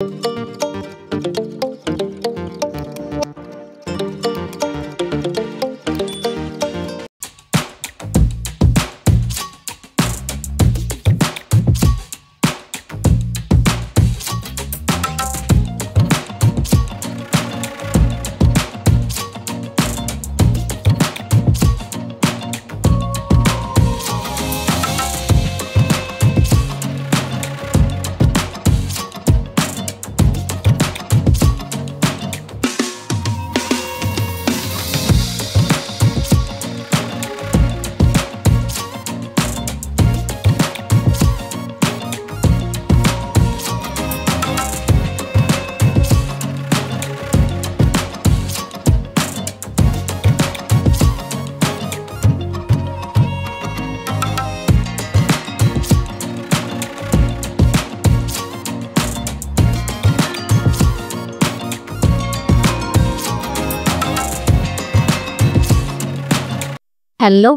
Hello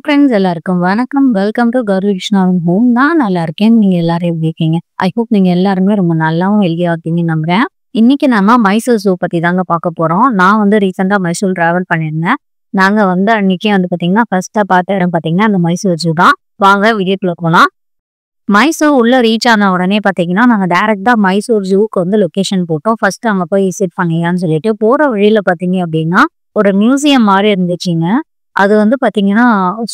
friends, எல்லாருக்கும் வணக்கம். Welcome to Gowri கிருஷ்ணாவின் ஹோம். நான் நல்லா இருக்கேன். நீங்க எல்லாரும் எப்படி இருக்கீங்க? ஐ ஹோப் நீங்க எல்லாருமே ரொம்ப நல்லாவும் ஹெல்தியா இருக்கீங்கன்னு நம்புறேன். இன்னைக்கு நம்ம மைசூர் ஜூ பத்தி தாங்க பார்க்க போறோம். நான் ரீசெண்டா மைசூர் டிராவல் பண்ணியிருந்தேன். நாங்க அன்னைக்கே பாத்தீங்கன்னா ஃபர்ஸ்டா பார்த்த இடம் பாத்தீங்கன்னா அந்த மைசூர் ஜூ தான். வாங்க வீடியோக்குள்ள போலாம். மைசூர் உள்ள ரீச் ஆன உடனே பாத்தீங்கன்னா நாங்க டைரக்டா மைசூர் ஜூக்கு லொகேஷன் போட்டோம். ஃபர்ஸ்ட் அங்க போய் விசிட் பண்ணிக்கலாம்னு சொல்லிட்டு போற வழியில பாத்தீங்க அப்படின்னா ஒரு மியூசியம் மாதிரி இருந்துச்சுங்க. அது பாத்தீங்கன்னா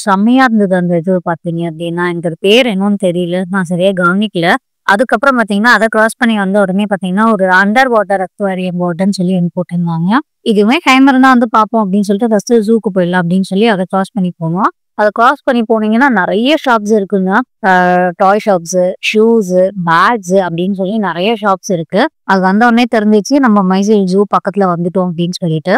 செம்மையா இருந்தது. அந்த இது பாத்தீங்க அப்படின்னா எனக்கு பேர் என்னன்னு தெரியல, நான் சரியா கவனிக்கல. அதுக்கப்புறம் பாத்தீங்கன்னா அதை கிராஸ் பண்ணி வந்த உடனே பாத்தீங்கன்னா ஒரு அண்டர் வாட்டர் அக்வாரியம் போர்டுன்னு சொல்லி போட்டிருந்தாங்க. இதுவுமே டைம் இருந்தா பார்ப்போம் அப்படின்னு சொல்லிட்டு ஃபர்ஸ்ட் ஜூக்கு போயிடலாம் அப்படின்னு சொல்லி அதை கிராஸ் பண்ணி போனோம். அதை கிராஸ் பண்ணி போனீங்கன்னா நிறைய ஷாப்ஸ் இருக்குங்க. டாய் ஷாப்ஸ், ஷூஸ், பேக்ஸ் அப்படின்னு சொல்லி நிறைய ஷாப்ஸ் இருக்கு. அது வந்த உடனே தெரிஞ்சிச்சு நம்ம மைசூர் ஜூ பக்கத்துல வந்துட்டோம் அப்படின்னு சொல்லிட்டு.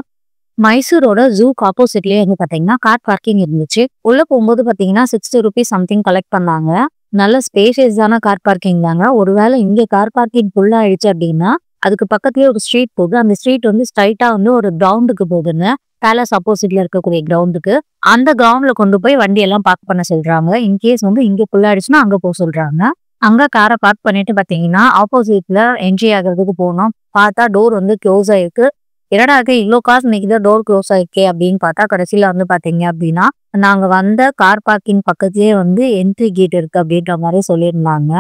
மைசூரோட ஜூக்கு ஆப்போசிட்லயே பாத்தீங்கன்னா கார் பார்க்கிங் இருந்துச்சு. உள்ள போகும்போது பாத்தீங்கன்னா 60 rupees சம்திங் கலெக்ட் பண்ணாங்க. நல்ல ஸ்பேஷியஸான கார் பார்க்கிங் தாங்க. ஒருவேளை இங்க கார் பார்க்கிங் ஃபுல் ஆயிடுச்சு அப்படின்னா அதுக்கு பக்கத்துலயே ஒரு ஸ்ட்ரீட் போகுது. அந்த ஸ்ட்ரீட் ஸ்ட்ரைட்டா ஒரு கிரவுண்டுக்கு போகுதுங்க. பேலஸ் ஆப்போசிட்ல இருக்கக்கூடிய கிரவுண்டுக்கு. அந்த கிரவுண்ட்ல கொண்டு போய் வண்டி எல்லாம் பார்க் பண்ண சொல்றாங்க. இன்கேஸ் இங்க ஃபுல் ஆயிடுச்சுன்னா அங்க போக சொல்றாங்க. அங்க காரை பார்க் பண்ணிட்டு பாத்தீங்கன்னா ஆப்போசிட்ல என்ட்ரி ஆகிறதுக்கு போனோம். பார்த்தா டோர் க்ளோஸ் ஆயிருக்கு. என்னடா இவ்வளோ காசு இன்னைக்குதான் டோர் க்ளோஸ் ஆயிருக்கு அப்படின்னு பார்த்தா கடைசியில பாத்தீங்க அப்படின்னா நாங்க வந்த கார் பார்க்கிங் பக்கத்துலயே என்ட்ரி கேட் இருக்கு அப்படின்ற மாதிரி சொல்லியிருந்தாங்க.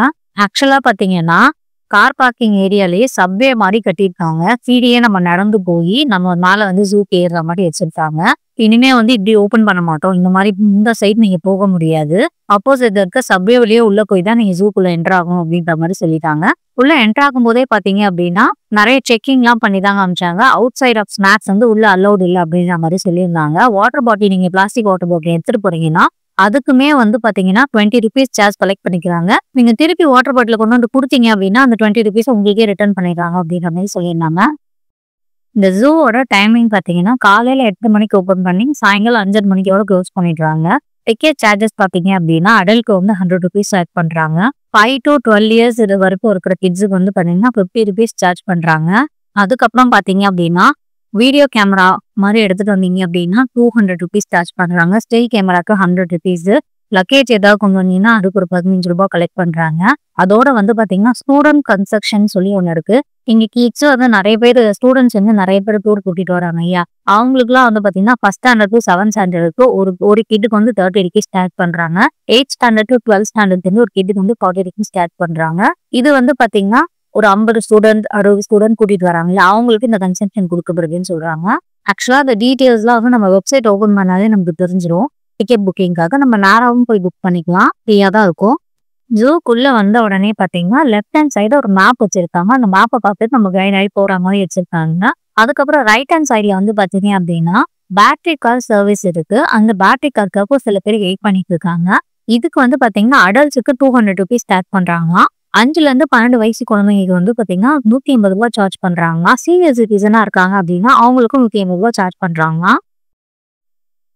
ஆக்சுவலா பாத்தீங்கன்னா கார் பார்க்கிங் ஏரியாலேயே சப்வே மாதிரி கட்டியிருக்காங்க. சீடியே நம்ம நடந்து போய் நம்ம மேல ஜூக்கு ஏறுற மாதிரி வச்சிருக்காங்க. இனிமே இப்படி ஓபன் பண்ண மாட்டோம். இந்த மாதிரி இந்த சைட் நீங்க போக முடியாது. ஆப்போசிட் இருக்க சப்வே வழியே உள்ள போய் தான் நீங்க ஜூக்குள்ள என்டர் ஆகும் அப்படின்ற மாதிரி சொல்லிட்டாங்க. உள்ள என்டர் ஆகும் போதே பாத்தீங்க அப்படின்னா நிறைய செக்கிங் எல்லாம் பண்ணிதாங்க அமிச்சாங்க. அவுட் சைட் ஆஃப் ஸ்நாக்ஸ் உள்ள அலௌட் இல்லை அப்படின்ற மாதிரி சொல்லியிருந்தாங்க. வாட்டர் பாட்டில் நீங்க பிளாஸ்டிக் வாட்டர் பாட்டில் எடுத்துட்டு போறீங்கன்னா அதுக்குமே பாத்தீங்கன்னா 20 rupees சார்ஜ் கலெக்ட் பண்ணிக்கிறாங்க. நீங்க திருப்பி வாட்டர் பாட்டில் கொண்டு கொடுத்தீங்க அப்படின்னா அந்த 20 rupees உங்களுக்கே ரிட்டர்ன் பண்ணிடுறாங்க அப்படின்ற மாதிரி சொல்லியிருந்தாங்க. இந்த ஜூவோட டைமிங் பாத்தீங்கன்னா காலையில 8 மணிக்கு ஓபன் பண்ணி சாயங்காலம் 5 மணிக்கோட க்ளோஸ் பண்ணிடுறாங்க. டிக்கெட் சார்ஜஸ் பாத்தீங்க அப்படின்னா அடல்ட்க்கு 100 rupees சார்ஜ் பண்றாங்க. 5 to 12 years இது வரைக்கும் இருக்கிற கிட்ஸுக்கு பாத்தீங்கன்னா 50 rupees சார்ஜ் பண்றாங்க. அதுக்கப்புறம் பாத்தீங்க அப்படின்னா வீடியோ கேமரா மாதிரி எடுத்துட்டு வந்தீங்க அப்படின்னா 200 rupees சார்ஜ் பண்றாங்க. ஸ்டில் கேமராக்கு 100 rupees. லக்கேஜ் ஏதாவது கொண்டு வந்தீங்கன்னா அதுக்கு ஒரு 15 ரூபாய் கலெக்ட் பண்றாங்க. அதோட பாத்தீங்கன்னா ஸ்டூடெண்ட் கன்செக்ஷன் சொல்லி ஒண்ணு இருக்கு. இங்க கிட்ஸ் நிறைய பேர் ஸ்டூடெண்ட்ஸ் நிறைய பேர் டூர் கூட்டிட்டு வராங்க ஐயா. அவங்களுக்கு எல்லாம் பாத்தீங்கன்னா 1st standard to 7th standardக்கு ஒரு கிட்டுக்கு 30 rupees சார்ஜ் பண்றாங்க. 8th standard to 12th standard ஒரு கிட்டுக்கு 40 rupees சார்ஜ் பண்றாங்க. இது பாத்தீங்கன்னா ஒரு 50 ஸ்டூடெண்ட் 60 ஸ்டூடெண்ட் கூட்டிட்டு வராங்களா அவங்களுக்கு இந்த கன்செப்ஷன் கொடுக்கப்படுதுன்னு சொல்றாங்க. ஆக்சுவலா அந்த டீடைல்ஸ் எல்லாம் நம்ம வெப்சைட் ஓபன் பண்ணாலே நமக்கு தெரிஞ்சிடும். டிக்கெட் புக்கிங்காக நம்ம நேராவும் போய் புக் பண்ணிக்கலாம். ஃப்ரீயா தான் இருக்கும். ஜூக்குள்ள வந்த உடனே பாத்தீங்கன்னா லெஃப்ட் ஹேண்ட் சைடு ஒரு மேப் வச்சிருக்காங்க. அந்த மேப்பை பார்த்துட்டு நம்ம கைட் ஆகி போற மாதிரி வச்சிருக்காங்க. அதுக்கப்புறம் ரைட் ஹேண்ட் சைட்ல பாத்தீங்க அப்படின்னா பேட்டரி கார் சர்வீஸ் இருக்கு. அந்த பேட்டரி கார்க்காக சில பேர் வெயிட் பண்ணிட்டு இருக்காங்க. இதுக்கு பாத்தீங்கன்னா அடல்ட்ஸுக்கு 200 rupees சார்ஜ் பண்றாங்க. 5ல இருந்து 12 வயசு குழந்தைங்களுக்கு பாத்தீங்கன்னா 150 ரூபாய் சார்ஜ் பண்றாங்க. சீனியர் சிட்டிசனா இருக்காங்க அப்படின்னா அவங்களுக்கும் 150 ரூபாய் சார்ஜ் பண்றாங்க.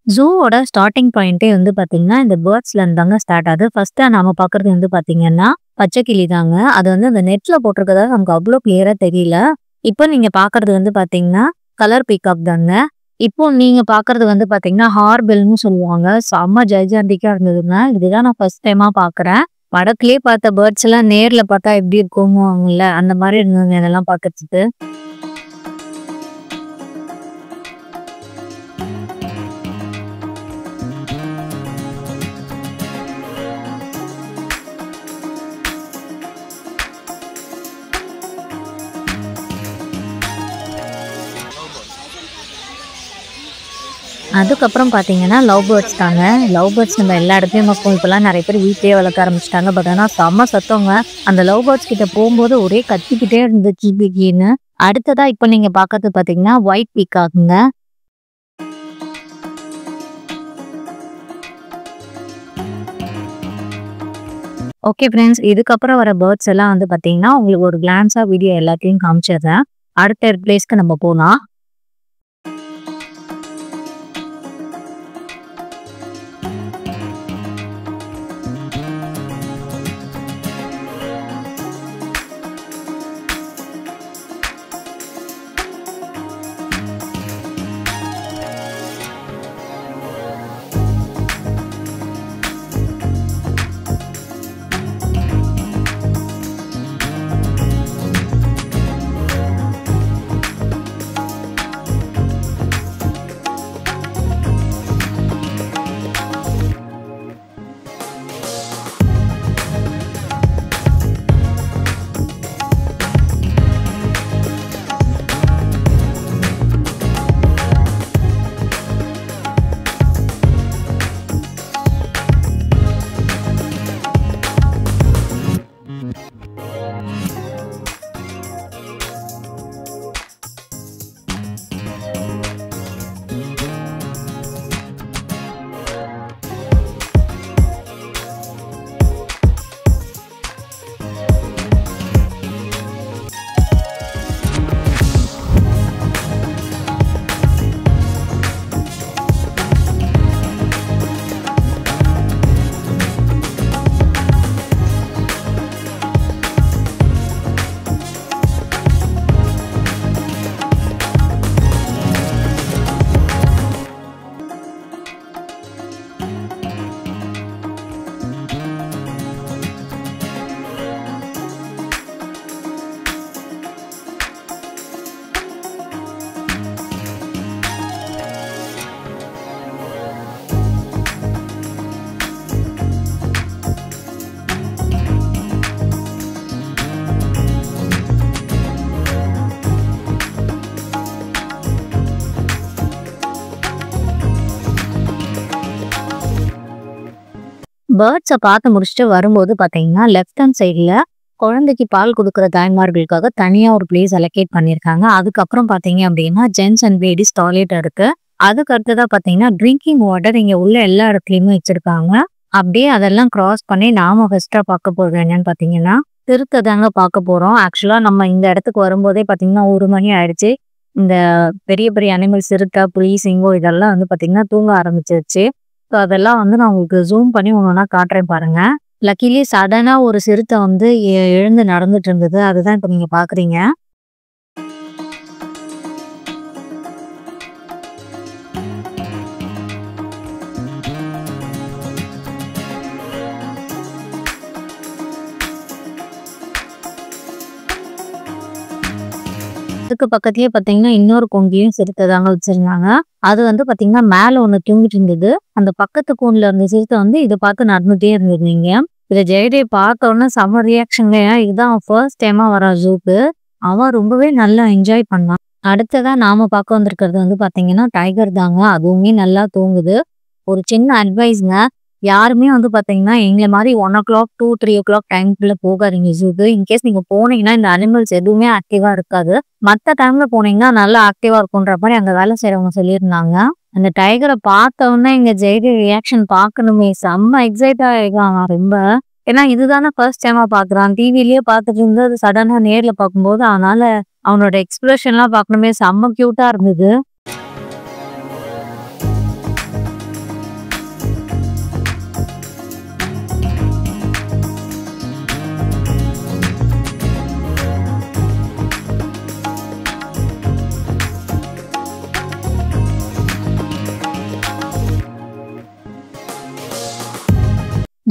ஜூவோட ஸ்டார்டிங் பாயிண்டே பாத்தீங்கன்னா இந்த பேர்ட்ஸ்ல இருந்தாங்க ஸ்டார்ட் ஆகுது. ஃபர்ஸ்ட் நாம பாக்குறது பாத்தீங்கன்னா பச்சை கிளி தாங்க. அது அந்த நெட்ல போட்டிருக்கதா நமக்கு அவ்வளோ கிளியரா தெரியல. இப்போ நீங்க பாக்குறது பாத்தீங்கன்னா கலர் பீகாக் தாங்க. இப்போ நீங்க பாக்குறது பாத்தீங்கன்னா ஹார்பில்னு சொல்லுவாங்க. செம்ம ஜைஜாண்டிக்கா இருந்ததுங்க. இதுதான் நான் ஃபர்ஸ்ட் டைமா பாக்குறேன். படத்திலேயே பார்த்த பேர்ட்ஸ் எல்லாம் நேர்ல பார்த்தா எப்படி இருக்குமோங்கல்ல, அந்த மாதிரி இருந்ததுங்க இதெல்லாம் பார்க்கறதுக்கு. அதுக்கப்புறம் பார்த்தீங்கன்னா லவ் பேர்ட்ஸ் தாங்க. லவ் பேர்ட்ஸ் நம்ம எல்லா இடத்துலையும் பார்ப்போம். இப்போலாம் நிறைய பேர் வீட்லேயே வளர்க்க ஆரம்பிச்சிட்டாங்க. பட் ஆனால் செம்ம சத்தங்க. அந்த லவ் பேர்ட்ஸ் கிட்ட போகும்போது ஒரே கத்திக்கிட்டே இருந்துச்சு கிகின்னு. அடுத்ததா இப்போ நீங்க பார்க்கறது பார்த்தீங்கன்னா ஒயிட் பீகாக்குங்க. ஓகே ஃப்ரெண்ட்ஸ், இதுக்கப்புறம் வர பேர்ட்ஸ் எல்லாம் வந்து பார்த்தீங்கன்னா உங்களுக்கு ஒரு கிளான்ஸா வீடியோ எல்லாத்தையும் காமிச்சிடுறேன். அடுத்த பிளேஸ்க்கு நம்ம போகலாம். பேர்ட்ஸை பார்த்து முடிச்சுட்டு வரும்போது பார்த்தீங்கன்னா லெஃப்ட் ஹேண்ட் சைடில் குழந்தைக்கு பால் கொடுக்குற தாய்மார்களுக்காக தனியாக ஒரு பிளேஸ் அலோகேட் பண்ணியிருக்காங்க. அதுக்கப்புறம் பார்த்தீங்க அப்படின்னா ஜென்ஸ் அண்ட் லேடிஸ் டாய்லெட் இருக்கு. அதுக்கு அடுத்ததாக பார்த்தீங்கன்னா ட்ரிங்கிங் வாட்டர் இங்கே உள்ள எல்லா இடத்துலையுமே வச்சிருக்காங்க. அப்படியே அதெல்லாம் கிராஸ் பண்ணி நாம ஃபர்ஸ்ட்டாக பார்க்க போகிறது என்னன்னு பார்த்தீங்கன்னா சிறுத்தை தாங்க பார்க்க போகிறோம். ஆக்சுவலாக நம்ம இந்த இடத்துக்கு வரும்போதே பார்த்தீங்கன்னா 1 மணி ஆயிடுச்சு. இந்த பெரிய பெரிய அனிமல் சிறுத்தை, புலி, சிங்கம் இதெல்லாம் வந்து பார்த்தீங்கன்னா தூங்க ஆரம்பிச்சிருச்சு. ஸோ அதெல்லாம் வந்து நான் உங்களுக்கு ஜூம் பண்ணி ஒன்றா காட்டுறேன் பாருங்க. லக்கிலி சடனா ஒரு சிறுத்தை வந்து எழுந்து நடந்துட்டு இருந்தது. அதுதான் இப்போ நீங்க பாக்குறீங்க. அதுக்கு பக்கத்துலயே பாத்தீங்கன்னா இன்னொரு கொங்கியும் சிறுத்தை தாங்க வச்சிருந்தாங்க. அது வந்து பாத்தீங்கன்னா மேல ஒண்ணு தூங்கிட்டு இருந்தது. அந்த பக்கத்து கூண்டுல இருந்த சிறுத்தை வந்து இதை பார்த்து நடந்துட்டே இருந்திருந்தீங்க. இதை ஜெயதேவ் பார்த்த உடனே செம ரியாக்ஷன்ல, இதுதான் ஃபர்ஸ்ட் டைமா வர ஜூக்கு. அவன் ரொம்பவே நல்லா என்ஜாய் பண்ணான். அடுத்ததா நாம பார்க்க வந்திருக்கிறது வந்து பாத்தீங்கன்னா டைகர் தாங்க. அதுவுமே நல்லா தூங்குது. ஒரு சின்ன அட்வைஸ்ங்க, யாருமே வந்து பாத்தீங்கன்னா எங்களை மாதிரி 1 o'clock to 3 o'clock டைம்குள்ள போகாதீங்க ஜூக்கு. இன்கேஸ் நீங்க போனீங்கன்னா இந்த அனிமல்ஸ் எதுவுமே ஆக்டிவா இருக்காது. மற்ற டைம்ல போனீங்கன்னா நல்லா ஆக்டிவா இருக்குன்ற மாதிரி அங்க வேலை செய்யறவங்க சொல்லியிருந்தாங்க. அந்த டைகரை பார்த்த உடனே எங்க ஜெயதேவ் ரியாக்ஷன் பார்க்கணுமே, செம்ம எக்ஸைட் ஆகிருக்கான் ரொம்ப. ஏன்னா இதுதானே ஃபர்ஸ்ட் டைமா பாக்குறான். டிவிலயே பார்த்துட்டு இருந்து அது சடனா நேர்ல பார்க்கும்போது அதனால அவனோட எக்ஸ்பிரஷன்லாம் பார்க்கணுமே, செம்ம கியூட்டா இருந்தது.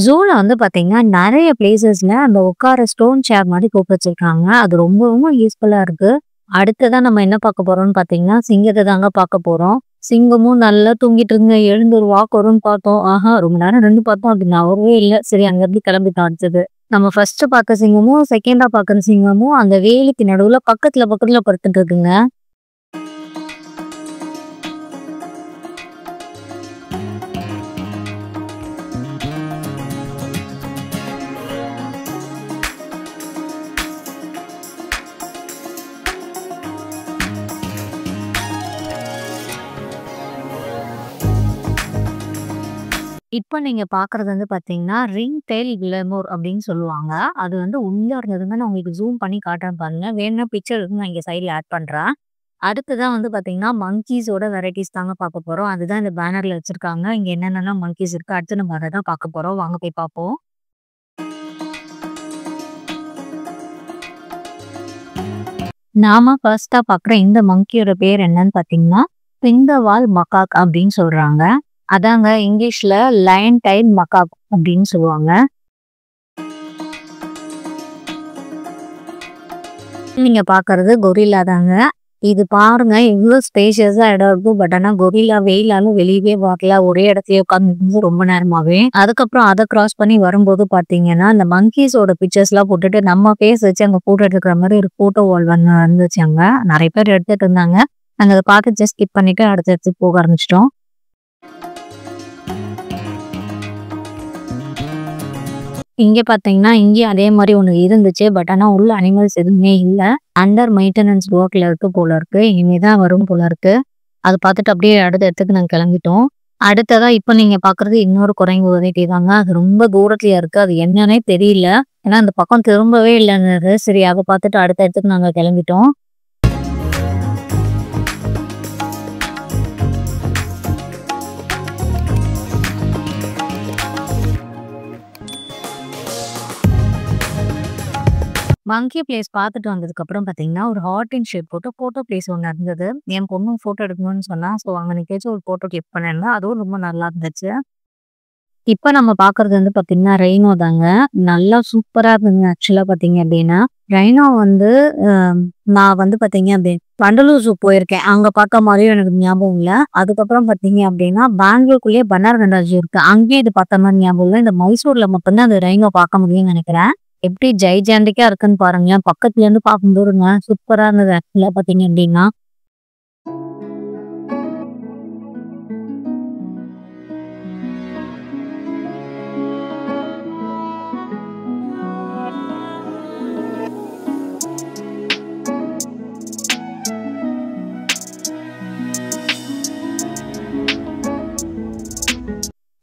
ஜூல வந்து பாத்தீங்கன்னா நிறைய பிளேசஸ்ல அந்த உட்கார ஸ்டோன் சேர் மாதிரி போட்டு வச்சிருக்காங்க. அது ரொம்ப ரொம்ப யூஸ்ஃபுல்லா இருக்கு. அடுத்ததா நம்ம என்ன பார்க்க போறோம்னு பாத்தீங்கன்னா சிங்கத்தை தாங்க பார்க்க போறோம். சிங்கமும் நல்லா தூங்கிட்டு இருங்க, எழுந்து ஒரு வாக் வரும்னு பார்த்தோம். ஆஹா, ரொம்ப நேரம் நின்று பார்த்தோம், அது நவரவே இல்லை. சரி, அங்கிருந்து கிளம்பிட்டோம். அடுத்தது நம்ம ஃபர்ஸ்ட் பார்க்க சிங்கமும் செகண்டா பார்க்குற சிங்கமும் அந்த வேலிக்கு நடுவுல பக்கத்துல பக்கத்துல படுத்துட்டு இருக்குங்க. இப்ப நீங்க பார்க்குறது வந்து பார்த்தீங்கன்னா, ரிங் டெயில் லெமூர் அப்படின்னு சொல்லுவாங்க. அது வந்து உள்ள இருந்ததுங்க. நான் உங்களுக்கு ஜூம் பண்ணி காட்டுறேன் பாருங்க. வேணும்னா பிக்சர் இருக்கு, நான் இங்க சைட்ல ஆட் பண்றேன். அடுத்ததான் வந்து பார்த்தீங்கன்னா, மங்கீஸோட வெரைட்டிஸ் தாங்க பார்க்க போறோம். அதுதான் இந்த பேனர்ல வச்சிருக்காங்க. இங்க என்னென்னலாம் மங்கீஸ் இருக்கு. அடுத்து நம்ம அத தான் பார்க்க போறோம். வாங்க போய் பார்ப்போம். நாம ஃபர்ஸ்ட்டா பார்க்குற இந்த மங்கியோட பேர் என்னன்னு பார்த்தீங்கன்னா, பிங்கவால் மக்காக் அப்படின்னு சொல்றாங்க. அதாங்க இங்கிலீஷ்ல லயன் டைல் மக்காக் அப்படின்னு சொல்லுவாங்க. நீங்க பார்க்கறது கொரில்லா தாங்க. இது பாருங்க எவ்வளோ ஸ்பேஷியஸா இடம் இருக்கு. பட் ஆனா கொரில்லா வெயிலாலும் வெளியவே வரல. ஒரே இடத்துலயே உட்காந்துருந்து ரொம்ப நேரமாவே. அதுக்கப்புறம் அதை கிராஸ் பண்ணி வரும்போது பாத்தீங்கன்னா, இந்த மங்கீஸோட பிக்சர்ஸ் எல்லாம் போட்டுட்டு நம்ம ஃபேஸ் வச்சு அங்க போட்டோ எடுக்கிற மாதிரி ஒரு போட்டோ வால் வந்துச்சு அங்க. நிறைய பேர் எடுத்துட்டு இருந்தாங்க. நாங்க அதை பார்த்து ஜஸ்ட் ஸ்கிப் பண்ணிட்டு அடுத்த இடத்துக்கு போக ஆரம்பிச்சிட்டோம். இங்க பாத்தீங்கன்னா, இங்கேயும் அதே மாதிரி ஒண்ணு இருந்துச்சு. பட் ஆனா உள்ள அனிமல்ஸ் எதுவுமே இல்ல. அண்டர் மெயின்டெனன்ஸ் ஒர்க்ல இருக்கு போல இருக்கு. இனிமேதான் வரும் போல இருக்கு. அதை பார்த்துட்டு அப்படியே அடுத்த இடத்துக்கு நாங்க கிளம்பிட்டோம். அடுத்ததா இப்ப நீங்க பாக்குறது இன்னொரு குரங்கு வெரைட்டி தாங்க. அது ரொம்ப தூரத்துலயா இருக்கு. அது என்னன்னே தெரியல. ஏன்னா அந்த பக்கம் திரும்பவே இல்லைன்னு. சரி, அதை பார்த்துட்டு அடுத்த இடத்துக்கு நாங்க கிளம்பிட்டோம். மங்கி பிளேஸ் பார்த்துட்டு வந்ததுக்கப்புறம் பார்த்தீங்கன்னா, ஒரு ஹார்ட் இன் ஷேப் போட்டு ஃபோட்டோ பிளேஸ் ஒண்ணு இருந்தது. என் பொண்ணும் ஃபோட்டோ எடுக்கணும்னு சொன்னா. ஸோ அங்க நிக்கவச்சு ஒரு ஃபோட்டோ கிளிக் பண்ணியிருந்தேன். அதுவும் ரொம்ப நல்லா இருந்துச்சு. இப்ப நம்ம பார்க்குறது வந்து பார்த்தீங்கன்னா, ரெய்னோ தாங்க. நல்லா சூப்பரா இருந்ததுங்க ஆக்சுவலா பார்த்தீங்க அப்படின்னா. ரெய்னோ வந்து நான் வந்து பார்த்தீங்க அப்படின்னா வண்டலூர் ஜூ போயிருக்கேன். அங்க பார்த்த மாதிரியும் எனக்கு ஞாபகம் இல்ல. அதுக்கப்புறம் பார்த்தீங்க அப்படின்னா, பெங்களூருக்குள்ளேயே பன்னார்கண்டா ஜூ இருக்கு. அங்கேயும் இது பார்த்த மாதிரி ஞாபகம் இல்ல. இந்த மைசூர்ல மட்டும் தான் அந்த ரெய்னோ பார்க்க முடியும்னு நினைக்கிறேன். எப்படி ஜைஜாண்டிக்கா இருக்குன்னு பாருங்க. பக்கத்துல இருந்து பார்க்கும்போதுங்க சூப்பரா இருந்தது ஆக்சுவலா பார்த்தீங்க அப்படின்னா.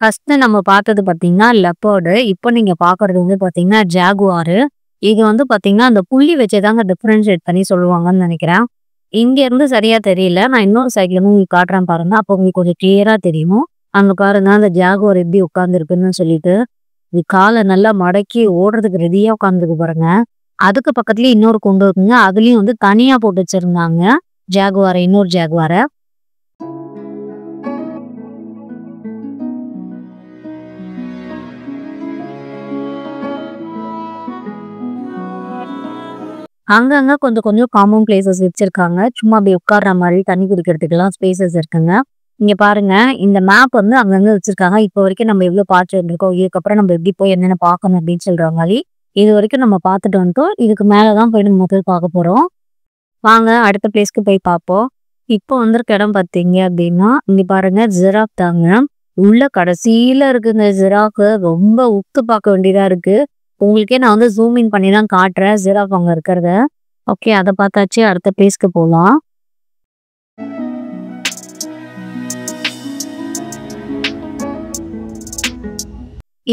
ஃபர்ஸ்ட் நம்ம பார்த்தது பார்த்தீங்கன்னா லெப்பர்டு. இப்போ நீங்க பார்க்கறது வந்து பார்த்தீங்கன்னா ஜாகுவாரு. இது வந்து பார்த்தீங்கன்னா அந்த புள்ளி வச்சேதாங்க டிஃபரன்ஷியேட் பண்ணி சொல்லுவாங்கன்னு நினைக்கிறேன். இங்க இருந்து சரியா தெரியல. நான் இன்னொரு சைட்ல இருந்து உங்களுக்கு காட்டுறேன் பாருங்க. அப்போ உங்களுக்கு கொஞ்சம் கிளியரா தெரியும். அங்க பாருங்க அந்த ஜாகுவார் எப்படி உட்கார்ந்துருக்குன்னு சொல்லிட்டு. இது காலை நல்லா மடக்கி ஓடுறதுக்கு ரெடியா உட்காந்துருக்கு பாருங்க. அதுக்கு பக்கத்துலயே இன்னொரு கொண்டு இருக்குங்க. அதுலயும் வந்து தனியா போட்டு வச்சிருந்தாங்க ஜாகுவார, இன்னொரு ஜாகுவார. அங்கங்க கொஞ்சம் கொஞ்சம் காமன் பிளேசஸ் வச்சிருக்காங்க. சும்மா அப்படி உட்கார்ற மாதிரி தண்ணி குடிக்கிறதுக்கெல்லாம் ஸ்பேசஸ் இருக்குங்க. இங்க பாருங்க, இந்த மேப் வந்து அங்கங்க வச்சிருக்காங்க. இப்போ வரைக்கும் நம்ம எவ்வளவு பார்த்துட்டு இருக்கோம். இதுக்கப்புறம் நம்ம எப்படி போய் என்னென்ன பார்க்கணும் அப்படின்னு சொல்ற மாதிரி இது வரைக்கும் நம்ம பார்த்துட்டு வந்துட்டோம். இதுக்கு மேலதான் போய் நம்ம போய் பார்க்க போறோம். வாங்க அடுத்த பிளேஸ்க்கு போய் பார்ப்போம். இப்போ வந்திருக்க இடம் பார்த்தீங்க அப்படின்னா, இங்க பாருங்க ஜிராஃப் தாங்க. உள்ள கடைசியில இருக்கு இந்த ஜிராஃப். ரொம்ப உத்து பார்க்க வேண்டியதா இருக்கு. உங்களுக்கே நான் வந்து ஜூம் இன் பண்ணி தான் காட்டுறேன் ஜிராஃப் அங்க இருக்கிறத. ஓகே, அதை பார்த்தாச்சு. அடுத்த பிளேஸ்க்கு போகலாம்.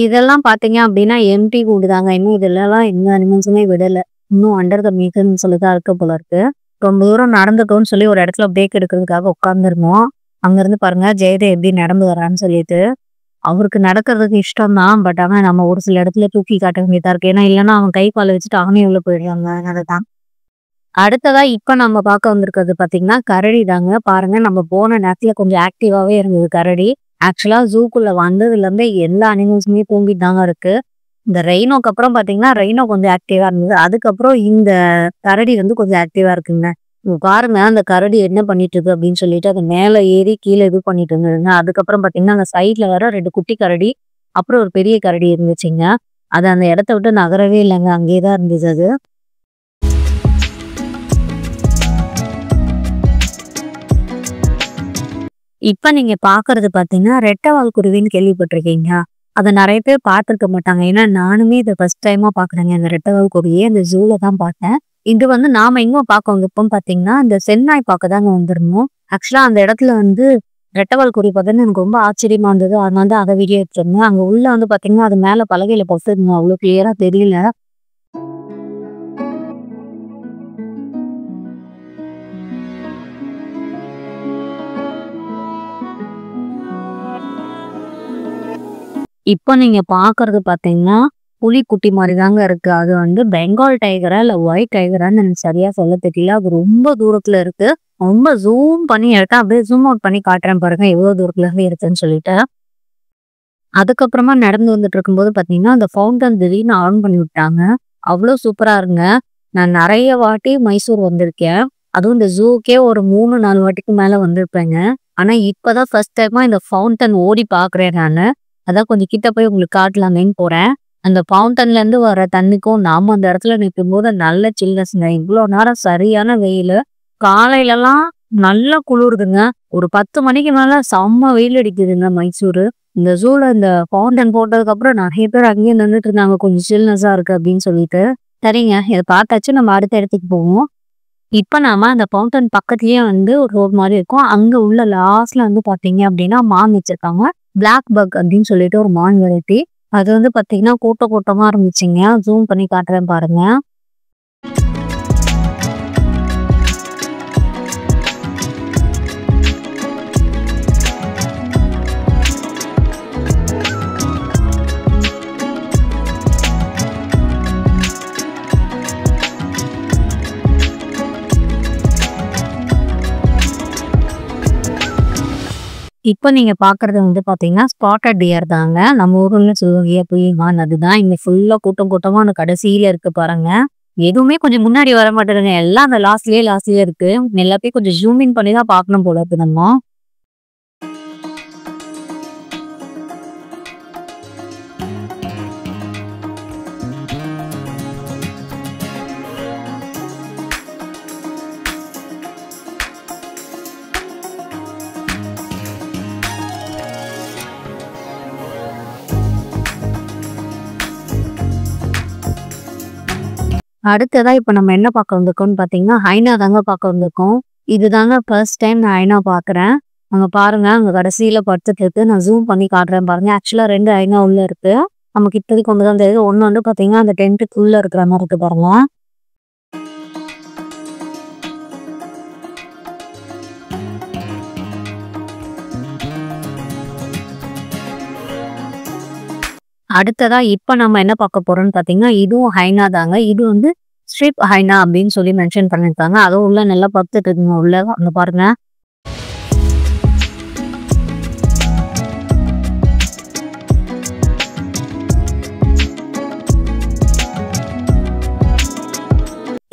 இதெல்லாம் பாத்தீங்க அப்படின்னா எம்டி கூடு தாங்க. இன்னும் இதெல்லாம் எந்த அனிமல்ஸுமே விடல. இன்னும் அண்டர் த மேக்கர்ன்னு சொல்லிதான் இருக்க போல இருக்கு. ரொம்ப தூரம் நடந்துட்டோம்னு சொல்லி ஒரு இடத்துல பிரேக் எடுக்கிறதுக்காக உட்காந்துருந்தோம். அங்க இருந்து பாருங்க ஜெயதே எப்படி நடந்து வரான்னு சொல்லிட்டு. அவருக்கு நடக்கிறதுக்கு இஷ்டம் தான். பட் ஆனா நம்ம ஒரு சில இடத்துல தூக்கி காட்ட வேண்டியதா இருக்கு. ஏன்னா இல்லைன்னா அவன் கை காலை வச்சுட்டு அவனே உள்ள போயிடுறாங்க. அதுதான். அடுத்ததா இப்ப நம்ம பார்க்க வந்திருக்கிறது பாத்தீங்கன்னா கரடி தாங்க. பாருங்க, நம்ம போன நேரத்துல கொஞ்சம் ஆக்டிவாவே இருந்தது கரடி. ஆக்சுவலா ஜூக்குள்ள வந்ததுல இருந்தே எல்லா அனிமல்ஸுமே தூங்கிட்டு தாங்க இருக்கு. இந்த ரெய்னோக்கு அப்புறம் பாத்தீங்கன்னா ரெய்னோ கொஞ்சம் ஆக்டிவா இருந்தது. அதுக்கப்புறம் இந்த கரடி வந்து கொஞ்சம் ஆக்டிவா இருக்குங்க. இங்க பாருங்க அந்த கரடி என்ன பண்ணிட்டு இருக்கு அப்படின்னு சொல்லிட்டு அது மேல ஏறி கீழே இது பண்ணிட்டு இருந்ததுங்க. அதுக்கப்புறம் பாத்தீங்கன்னா அந்த சைட்ல வர 2 குட்டி கரடி அப்புறம் ஒரு பெரிய கரடி இருந்துச்சுங்க. அது அந்த இடத்த விட்டு நகரவே இல்லைங்க. அங்கேயே தான் இருந்துச்சு அது. இப்ப நீங்க பாக்குறது பாத்தீங்கன்னா ரெட்டைவால் குருவின்னு கேள்விப்பட்டிருக்கீங்க. அத நெறைய பேர் பார்த்திருக்க மாட்டாங்க. ஏன்னா நானுமே இத ஃபர்ஸ்ட் டைமா பாக்குறேங்க. இந்த ரெட்டைவால் குருவிய இந்த ஜூல தான் பார்த்தேன். இது வந்து நாம எங்க பார்க்க வந்திருப்போம் பாத்தீங்கன்னா, இந்த செந்நாய் பார்க்க தாங்க வந்திருந்தோம். ஆக்சுவலா அந்த இடத்துல வந்து ரெட்டைவால் குருவி பார்த்தோன்னே எனக்கு ரொம்ப ஆச்சரியமா இருந்தது. அதனால தான் அத வீடியோ எடுத்திருந்தேன். அங்க உள்ள வந்து பாத்தீங்கன்னா, அது மேல பலகையில படுத்துதுங்க. அவ்வளோ கிளியரா தெரியல. இப்ப நீங்க பாக்குறது பாத்தீங்கன்னா, புலிக்குட்டி மாரி தாங்க இருக்கு. அது வந்து பெங்கால் டைகரா இல்ல ஒயிட் டைகரான்னு எனக்கு சரியா சொல்ல தெரியல. அது ரொம்ப தூரத்துல இருக்கு. ரொம்ப ஜூம் பண்ணி எடுத்தேன். அப்படியே ஜூம் அவுட் பண்ணி காட்டுறேன் பாருங்க, எவ்வளோ தூரத்துல இருந்து இருக்குன்னு சொல்லிட்டு. அதுக்கப்புறமா நடந்து வந்துட்டு இருக்கும்போது பாத்தீங்கன்னா, அந்த ஃபவுண்டன் திடீர்னு ஆன் பண்ணி விட்டாங்க. அவ்வளோ சூப்பரா இருங்க. நான் நெறைய வாட்டி மைசூர் வந்திருக்கேன். அதுவும் இந்த ஜூக்கே ஒரு 3, 4 வாட்டிக்கு மேல வந்திருப்பேங்க. ஆனா இப்பதான் ஃபர்ஸ்ட் டைமா இந்த ஃபவுண்டன் ஓடி பாக்குறேன் நானு. அதான் கொஞ்சம் கிட்ட போய் உங்களுக்கு காட்டலாமேன்னு போறேன். அந்த ஃபவுண்டன்ல இருந்து வர தண்ணிக்கும் நாம அந்த இடத்துல நிக்கும்போது நல்ல சில்னஸ்ங்க. இவ்வளோ நேரம் சரியான வெயிலு. காலையிலலாம் நல்லா குளிருதுங்க. ஒரு 10 மணிக்கு மேல செம்ம வெயில் அடிக்குதுங்க மைசூரு. இந்த ஜூல இந்த ஃபவுண்டன் போட்டதுக்கு அப்புறம் நெறைய பேர் அங்கேயே நின்னுட்டு இருந்தாங்க. கொஞ்சம் சில்னஸா இருக்கு அப்படின்னு சொல்லிட்டு. சரிங்க. இத பார்த்தாச்சு. நம்ம அடுத்த இடத்துக்கு போவோம். இப்ப நாம அந்த ஃபவுண்டன் பக்கத்திலேயே வந்து ஒரு ரோட் மாரி இருக்கும். அங்க உள்ள லாஸ்ட்ல வந்து பார்த்தீங்க அப்படின்னா, மான் வச்சிருக்காங்க. பிளாக் பக் அப்படின்னு சொல்லிட்டு ஒரு மான் வெரைட்டி. அது வந்து பார்த்தீங்கன்னா, கூட்டமா இருந்துச்சுங்க. ஜூம் பண்ணி காட்டுறேன் பாருங்க. இப்ப நீங்க பார்க்கறது வந்து பார்த்தீங்கன்னா, ஸ்பாட்டட் டியர் தாங்க. நம்ம ஊர்ல சொல்லுவோம் புலிமான் அதுதான். இங்க ஃபுல்லா கூட்டமா அந்த கடைசியில இருக்கு பாருங்க. எதுவுமே கொஞ்சம் முன்னாடி வர மாட்டேதுங்க. எல்லாம் அந்த லாஸ்ட்லயே இருக்கு. எல்லாத்தையும் கொஞ்சம் ஜூம் இன் பண்ணி தான் பார்க்கணும் போல இருக்கு நம்ம. அடுத்ததா இப்ப நம்ம என்ன பார்க்க வந்திருக்கோம்னு பார்த்தீங்கன்னா, ஹைனா தாங்க பார்க்க வந்திருக்கோம். இதுதாங்க ஃபர்ஸ்ட் டைம் நான் ஹைனா பார்க்குறேன். அங்க பாருங்க, அங்க கடைசியில படுத்துட்டு இருக்கு. நான் ஜூம் பண்ணி காட்டுறேன் பாருங்க. ஆக்சுவலா 2 ஹைனா உள்ள இருக்கு. நமக்கு இப்போதைக்கு ஒண்ணு தான் தெரியுது. ஒண்ணு வந்து பார்த்தீங்கன்னா, அந்த டென்ட்டுக்குள்ள இருக்கிற மாரி இருக்கு பாருங்க. அடுத்ததா இப்ப நம்ம என்ன பார்க்க போறோம்னு பார்த்தீங்கன்னா, இதுவும் ஹைனா தாங்க. இது வந்து ஸ்ட்ரிப் ஹைனா அப்படின்னு சொல்லி மென்ஷன் பண்ணியிருக்காங்க. அதுவும் உள்ள நல்லா படுத்துட்டு இருக்குங்க உள்ள. அங்க பாருங்க.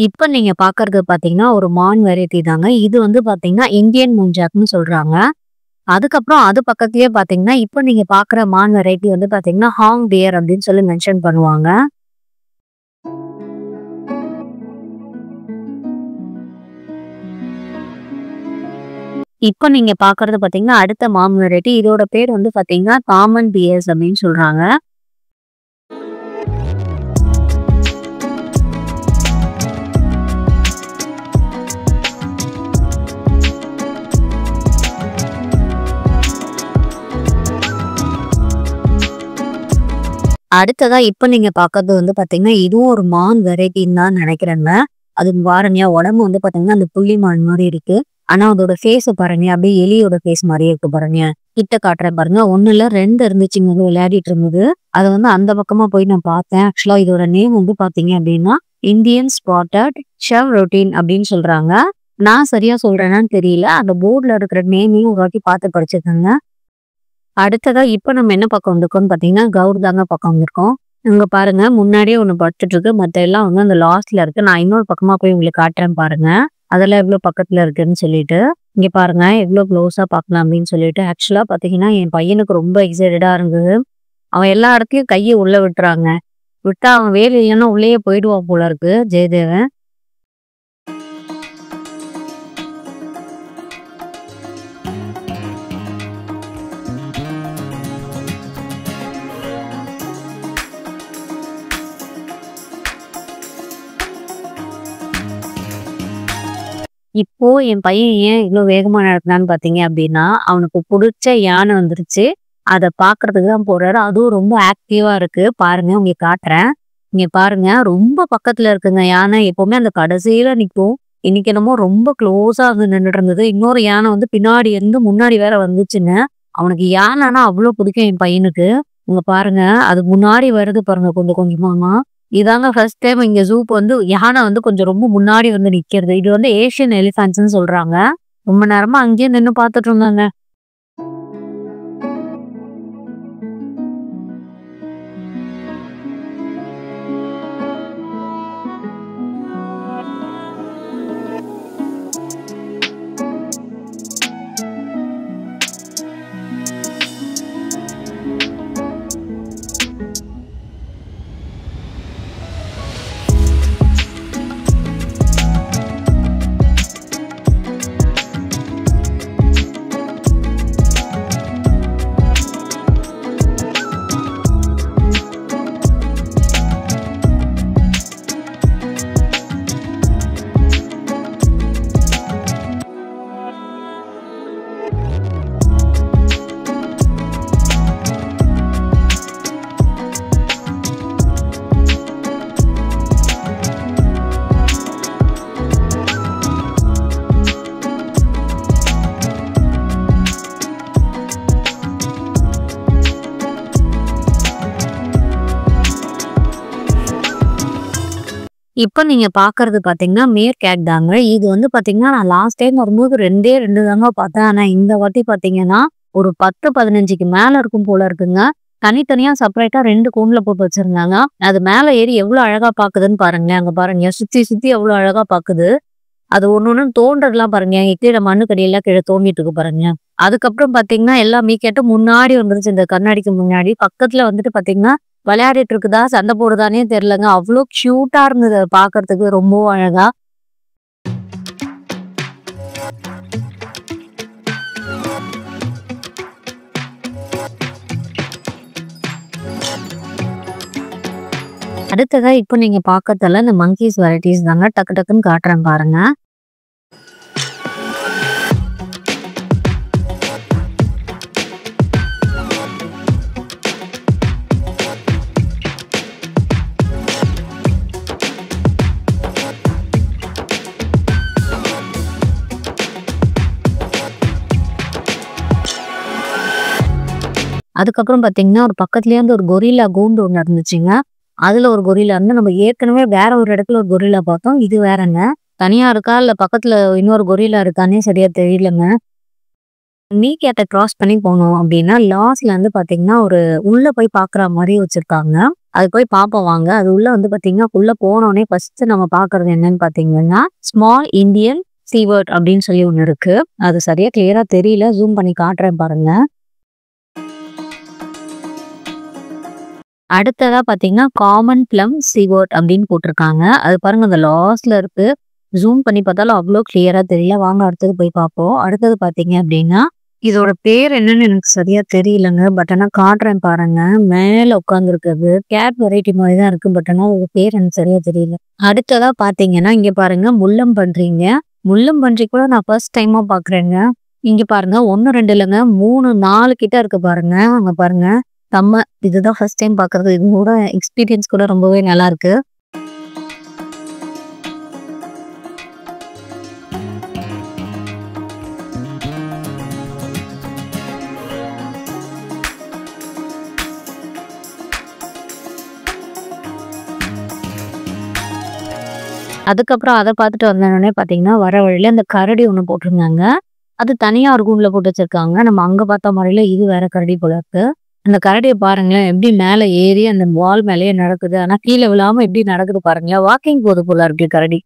இப்ப நீங்க பார்க்கறது பார்த்தீங்கன்னா, ஒரு மான் வெரைட்டி தாங்க. இது வந்து பார்த்தீங்கன்னா, இந்தியன் மூன்ஜாக்ன்னு சொல்றாங்க. அதுக்கப்புறம் அது பக்கத்திலேயே பார்த்தீங்கன்னா, இப்ப நீங்க பார்க்குற மான் வெரைட்டி வந்து பார்த்தீங்கன்னா, ஹாங் டியர் அப்படின்னு சொல்லி மென்ஷன் பண்ணுவாங்க. இப்ப நீங்க பார்க்கறது பார்த்தீங்கன்னா, அடுத்த மான் வெரைட்டி. இதோட பேர் வந்து பார்த்தீங்கன்னா, காமன் பியர்ஸ் அப்படின்னு சொல்றாங்க. அடுத்ததா இப்ப நீங்க பார்க்கறது வந்து பார்த்தீங்கன்னா, இதுவும் ஒரு மான் வெரைட்டின்னு தான் நினைக்கிறேங்க. அது பாருங்க உடம்பு வந்து பார்த்தீங்கன்னா, அந்த புள்ளி மான் மாரி இருக்கு. ஆனா அதோட ஃபேஸ பாருங்க, அப்படியே எலியோட ஃபேஸ் மாரியே இருக்கு பாருங்க. கிட்ட காட்டுறேன் பாருங்க. 1 இல்ல 2 இருந்துச்சுங்க வந்து விளையாடிட்டு இருந்தது. அத வந்து அந்த பக்கமா போய் நான் பார்த்தேன். ஆக்சுவலா இதோட நேம் வந்து பார்த்தீங்க அப்படின்னா, இந்தியன் ஸ்பாட்டட் ஷெவ்ரோட்டின் அப்படின்னு சொல்றாங்க. நான் சரியா சொல்றேனான்னு தெரியல. அந்த போர்ட்ல இருக்கிற நேமையும் ஒரு வாட்டி பார்த்து படிச்சுக்கோங்க. அடுத்ததா இப்ப நம்ம என்ன பக்கம் வந்திருக்கோம்னு பார்த்தீங்கன்னா, கௌர் தாங்க பக்கம் வந்திருக்கோம். இங்க பாருங்க முன்னாடியே ஒண்ணு படுத்துட்டு இருக்கு. மத்த எல்லாம் வந்து அந்த லாஸ்ட்ல இருக்கு. நான் இன்னொரு பக்கமா போய் உங்களுக்கு காட்டுறேன் பாருங்க. அதெல்லாம் எவ்வளோ பக்கத்துல இருக்குன்னு சொல்லிட்டு. இங்க பாருங்க எவ்வளோ க்ளோஸா பார்க்கலாம் அப்படின்னு சொல்லிட்டு. ஆக்சுவலா பார்த்தீங்கன்னா, என் பையனுக்கு ரொம்ப எக்ஸைட்டடா இருந்தது. அவன் எல்லா இடத்துலயும் கைய உள்ள விட்டுறாங்க. விட்டா அவன் வேலை இல்லைன்னா உள்ளேயே போயிடுவான் போல இருக்கு ஜெயதேவன். இப்போ என் பையன் ஏன் இவ்வளோ வேகமா நடக்குறான்னு பார்த்தீங்க அப்படின்னா, அவனுக்கு புடிச்ச யானை வந்துருச்சு. அத பார்க்கறதுக்கு தான் போறாரு. அதுவும் ரொம்ப ஆக்டிவா இருக்கு. பாருங்க உங்களுக்கு காட்டுறேன். இங்க பாருங்க ரொம்ப பக்கத்துல இருக்குங்க யானை. எப்பவுமே அந்த கடைசியில நிக்கும். இன்னைக்கு என்னமோ ரொம்ப க்ளோஸா வந்து நின்னுட்டு இருந்தது. இன்னொரு யானை வந்து பின்னாடி இருந்து முன்னாடி வேற வந்துச்சுங்க. அவனுக்கு யானைன்னா அவ்வளோ பிடிக்கும் என் பையனுக்கு. இங்க பாருங்க அது முன்னாடி வருது பாருங்க கொஞ்சம் கொஞ்சமா. இதாங்க ஃபர்ஸ்ட் டைம் இங்க ஜூக்கு வந்து யானை வந்து கொஞ்சம் ரொம்ப முன்னாடி வந்து நிக்கிறது. இது வந்து ஏசியன் எலிஃபண்ட்ஸ்ன்னு சொல்றாங்க. ரொம்ப நேரமா அங்கேயே நின்னு பார்த்துட்டு இருந்தாங்க. இப்ப நீங்க பார்க்கறது பார்த்தீங்கன்னா, மேர் கேட் தாங்க. இது வந்து பார்த்தீங்கன்னா, நான் லாஸ்ட் டைம் வரும்போது 2 தாங்க பார்த்தேன். ஆனா இந்த வாட்டி பார்த்தீங்கன்னா, ஒரு 10, 15க்கு மேல இருக்கும் போல இருக்குங்க. தனித்தனியா செப்பரேட்டா 2 கூண்டுல போட்டு வச்சிருந்தாங்க. அது மேல ஏறி எவ்வளோ அழகா பாக்குதுன்னு பாருங்களேன். அங்க பாருங்க சுத்தி சுத்தி எவ்வளோ அழகா பாக்குது. அது ஒண்ணு தோன்றதெல்லாம் பாருங்க. கீழ மண்ணுக்கடியெல்லாம் கீழ தோண்டிட்டு இருக்கு பாருங்க. அதுக்கப்புறம் பார்த்தீங்கன்னா, எல்லா மீக்கேட்டும் முன்னாடி வந்துருச்சு. இந்த கண்ணாடிக்கு முன்னாடி. பக்கத்துல வந்துட்டு பார்த்தீங்கன்னா, விளையாடிட்டு இருக்குதா, சண்டை போடுதான்னே தெரியலங்க. அவ்ளோ கியூட்டா இருந்தது அத பார்க்கறதுக்கு ரொம்பவும் அழகா. அடுத்ததா இப்ப நீங்க பார்க்கறதெல்லாம் இந்த மங்கீஸ் வெரைட்டிஸ் தாங்க. டக்கு டக்குன்னு காட்டுறேன் பாருங்க. அதுக்கப்புறம் பார்த்தீங்கன்னா, ஒரு பக்கத்துலயே வந்து ஒரு கொரில்லா கூண்டு ஒண்ணு இருந்துச்சுங்க. அதுல ஒரு கொரில்லா இருந்து நம்ம ஏற்கனவே வேற ஒரு இடத்துல ஒரு கொரில்லா பார்த்தோம். இது வேறங்க. தனியா இருக்கா? இல்ல பக்கத்துல இன்னொரு கொரில்லா இருக்கான்னே சரியா தெரியலங்க. மீகேட்ட கிராஸ் பண்ணி போனோம் அப்படின்னா, லாஸ்ட்ல வந்து பார்த்தீங்கன்னா, ஒரு உள்ள போய் பார்க்குற மாரி வச்சிருக்காங்க. அது போய் பார்ப்போம் வாங்க. அது உள்ள வந்து பார்த்தீங்கன்னா, உள்ள போனோனே ஃபர்ஸ்ட் நம்ம பார்க்கறது என்னன்னு பார்த்தீங்கன்னா, ஸ்மால் இந்தியன் சீவர்ட் அப்படின்னு சொல்லி ஒண்ணு இருக்கு. அது சரியா கிளியரா தெரியல. ஜூம் பண்ணி காட்டுறேன் பாருங்க. அடுத்ததா பார்த்தீங்கன்னா, காமன் ப்ளம் சீவர்ட் அப்படின்னு போட்டிருக்காங்க. அது பாருங்க அந்த லாஸ்ட்ல இருக்கு. ஜூம் பண்ணி பார்த்தாலும் அவ்வளோ கிளியரா தெரியல. வாங்க அடுத்தது போய் பார்ப்போம். அடுத்தது பார்த்தீங்க அப்படின்னா, இதோட பேர் என்னன்னு எனக்கு சரியா தெரியலங்க. பட் ஆனா காட்டுறேன் பாருங்க. மேல உட்கார்ந்துருக்குது. கேட் வெரைட்டி மாரி தான் இருக்கு. பட் ஆனா அதோட பேர் எனக்கு சரியா தெரியல. அடுத்ததா பார்த்தீங்கன்னா, இங்க பாருங்க முள்ளம்பன்றிங்க. முள்ளம்பன்றி கூட நான் ஃபர்ஸ்ட் டைமா பார்க்குறேங்க. இங்க பாருங்க 1, 2 இல்லங்க. 3, 4 கிட்ட இருக்கு பாருங்க. அங்க பாருங்க. செம்ம. இதுதான் ஃபர்ஸ்ட் டைம் பார்க்குறது. இதோட எக்ஸ்பீரியன்ஸ் கூட ரொம்பவே நல்லா இருக்கு. அதுக்கப்புறம் அத பார்த்துட்டு வந்தோனே பார்த்தீங்கன்னா, வர வழியில அந்த கரடி ஒண்ணு போட்டிருந்தாங்க. அது தனியா ஒரு கூண்டுல போட்டு வச்சிருக்காங்க. நம்ம அங்க பார்த்த முறையில இது வேற கரடி போல இருக்கு. அந்த கரடிய பாருங்களேன், எப்படி மேல ஏறி அந்த வால் மேலேயே நடக்குது. ஆனா கீழ விழாம எப்படி நடக்குது பாருங்களேன். வாக்கிங் போது போல இருக்கு கரடி.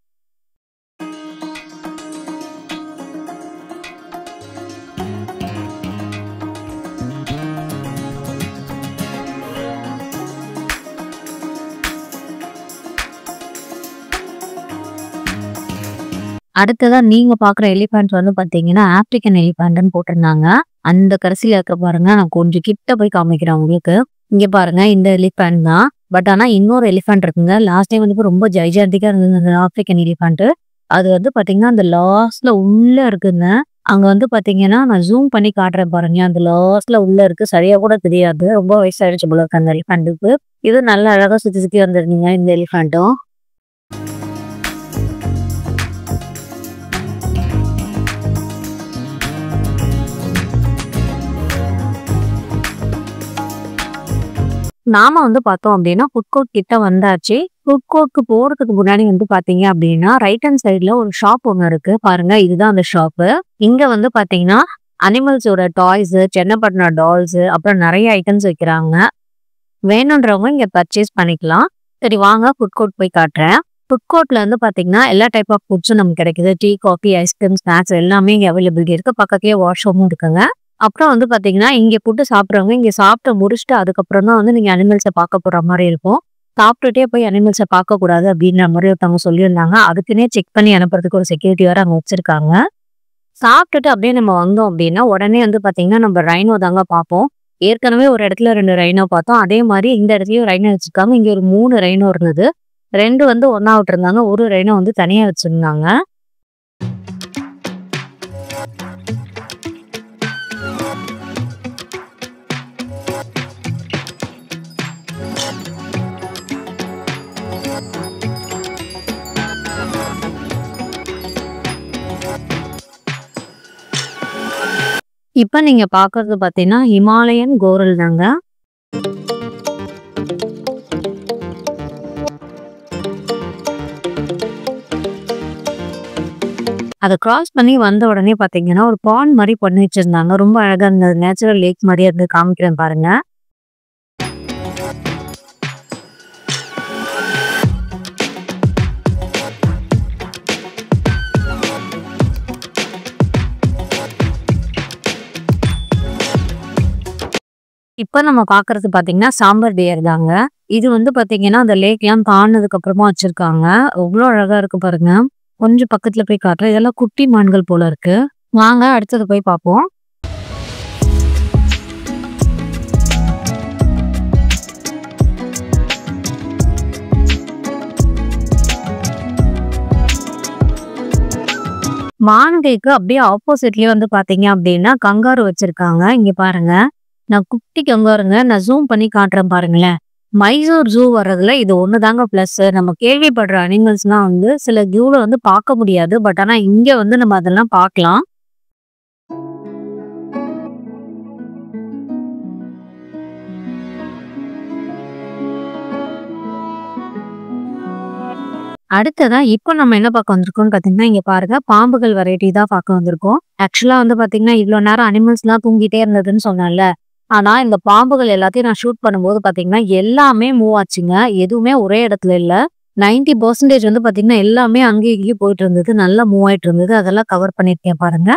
அடுத்ததா நீங்க பார்க்குற எலிஃபண்ட் வந்து பார்த்தீங்கன்னா, ஆப்ரிக்கன் எலிஃபண்ட்ன்னு போட்டிருந்தாங்க. அந்த கடைசியில இருக்க பாருங்க, நான் கொஞ்சம் கிட்ட போய் காமிக்கிறேன் உங்களுக்கு. இங்க பாருங்க இந்த எலிஃபண்ட் தான். பட் ஆனா இன்னொரு எலிஃபண்ட் இருக்குங்க. லாஸ்ட் டைம் வந்து ரொம்ப ஜைஜாண்டிக்கா இருந்தது அந்த ஆப்ரிக்கன் எலிஃபண்ட். அது வந்து பார்த்தீங்கன்னா, அந்த லாஸ்ட்ல உள்ள இருக்குங்க. அங்க வந்து பார்த்தீங்கன்னா, நான் ஜூம் பண்ணி காட்டுறேன் பாருங்க. அந்த லாஸ்ட்ல உள்ள இருக்கு. சரியா கூட தெரியாது. ரொம்ப வயசாயிடுச்சு போல இருக்கு அந்த எலிஃபண்ட்டுக்கு. இது நல்லா அழகா சுத்தி சுத்தி வந்திருந்தீங்க இந்த எலிஃபண்ட்டும். நாம வந்து பார்த்தோம் அப்படின்னா, ஃபுட் கோர்ட் கிட்ட வந்தாச்சு. ஃபுட் கோர்ட்க்கு போறதுக்கு முன்னாடி வந்து பார்த்தீங்க அப்படின்னா, ரைட் ஹேண்ட் சைடுல ஒரு ஷாப் ஒண்ணு இருக்கு. பாருங்க இதுதான் அந்த ஷாப்பு. இங்க வந்து பார்த்தீங்கன்னா, அனிமல்ஸோட டாய்ஸு, சென்னப்பட்டனா டால்ஸு அப்புறம் நெறைய ஐட்டம்ஸ் வைக்கிறாங்க. வேணுன்றவங்க இங்க பர்ச்சேஸ் பண்ணிக்கலாம். சரி வாங்க ஃபுட் கோர்ட் போய் காட்டுறேன். ஃபுட் கோர்ட்ல வந்து பார்த்தீங்கன்னா, எல்லா டைப் ஆஃப் ஃபுட்ஸும் நமக்கு கிடைக்குது. டீ, காஃபி, ஐஸ்கிரீம், ஸ்நாக்ஸ் எல்லாமே இங்க அவைலபிலிட்டி இருக்கு. பக்கத்துலயே வாஷ்ரூமும் இருக்குங்க. அப்புறம் வந்து பார்த்தீங்கன்னா, இங்க ஃபுட்டு சாப்பிடுறவங்க இங்க சாப்பிட்டு முடிச்சுட்டு அதுக்கப்புறம் தான் வந்து நீங்க அனிமல்ஸ பார்க்க போற மாரி இருக்கும். சாப்பிட்டுட்டே போய் அனிமல்ஸ பார்க்கக்கூடாது அப்படின்ற மாரி ஒருத்தவங்க சொல்லியிருந்தாங்க. அதுக்குன்னே செக் பண்ணி அனுப்புறதுக்கு ஒரு செக்யூரிட்டி வேற அங்க வச்சிருக்காங்க. சாப்பிட்டுட்டு அப்படியே நம்ம வந்தோம் அப்படின்னா, உடனே வந்து பார்த்தீங்கன்னா, நம்ம ரைனோ தாங்க பார்ப்போம். ஏற்கனவே ஒரு இடத்துல 2 ரைனோ பார்த்தோம். அதே மாரி இந்த இடத்துலயும் ரைனோ வச்சிருக்காங்க. இங்க ஒரு 3 ரைனோ இருந்தது. 2 வந்து ஒண்ணா விட்டுருந்தாங்க. ஒரு ரைனோ வந்து தனியா வச்சிருந்தாங்க. இப்ப நீங்க பார்க்கறது பார்த்தீங்கன்னா, ஹிமாலயன் கோரல் தாங்க. அத கிராஸ் பண்ணி வந்த உடனே பார்த்தீங்கன்னா, ஒரு பாண்ட் மாரி பண்ணி வச்சிருந்தாங்க. ரொம்ப அழகா இருந்தது. நேச்சுரல் லேக் மாரியே இருந்து காமிக்கிறேன் பாருங்க. இப்ப நம்ம பார்க்கறது பார்த்தீங்கன்னா, சாம்பர் டியர் தாங்க. இது வந்து பார்த்தீங்கன்னா, அந்த லேக்லாம் தாண்டுனதுக்கு அப்புறமா வச்சிருக்காங்க. எவ்ளோ அழகா இருக்கு பாருங்க. கொஞ்சம் பக்கத்துல போய் காட்டுறேன். இதெல்லாம் குட்டி மான்கள் போல இருக்கு. வாங்க அடுத்தது போய் பார்ப்போம். மான்களுக்கு அப்படியே ஆப்போசிட்லயே வந்து பார்த்தீங்க அப்படின்னா, கங்காரு வச்சிருக்காங்க. இங்க பாருங்க. நான் குட்டி கங்காருங்க. நான் ஜூம் பண்ணி காட்டுறேன் பாருங்களேன். மைசூர் ஜூ வர்றதுல இது ஒண்ணு தாங்க பிளஸ். நம்ம கேள்விப்படுற அனிமல்ஸ்லாம் வந்து சில ஜூல வந்து பார்க்க முடியாது. பட் ஆனா இங்க வந்து நம்ம அதெல்லாம் பார்க்கலாம். அடுத்ததா இப்போ நம்ம என்ன பார்க்க வந்திருக்கோம்னு பார்த்தீங்கன்னா, இங்க பாருங்க பாம்புகள் வெரைட்டி தான் பார்க்க வந்திருக்கோம். ஆக்சுவலா வந்து பார்த்தீங்கன்னா, இவ்ளோ நேரம் அனிமல்ஸ்லாம் தூங்கிட்டே இருந்ததுன்னு சொன்னேன்ல. ஆனா இந்த பாம்புகள் எல்லாத்தையும் நான் ஷூட் பண்ணும்போது பார்த்தீங்கன்னா, எல்லாமே மூவ் ஆச்சுங்க. எதுவுமே ஒரே இடத்துல இல்ல. 90% வந்து பார்த்தீங்கன்னா, எல்லாமே அங்கேயும் இங்கேயும் போயிட்டு இருந்தது. நல்லா மூவ் ஆயிட்டு இருந்தது. அதெல்லாம் கவர் பண்ணியிருக்கேன் பாருங்க.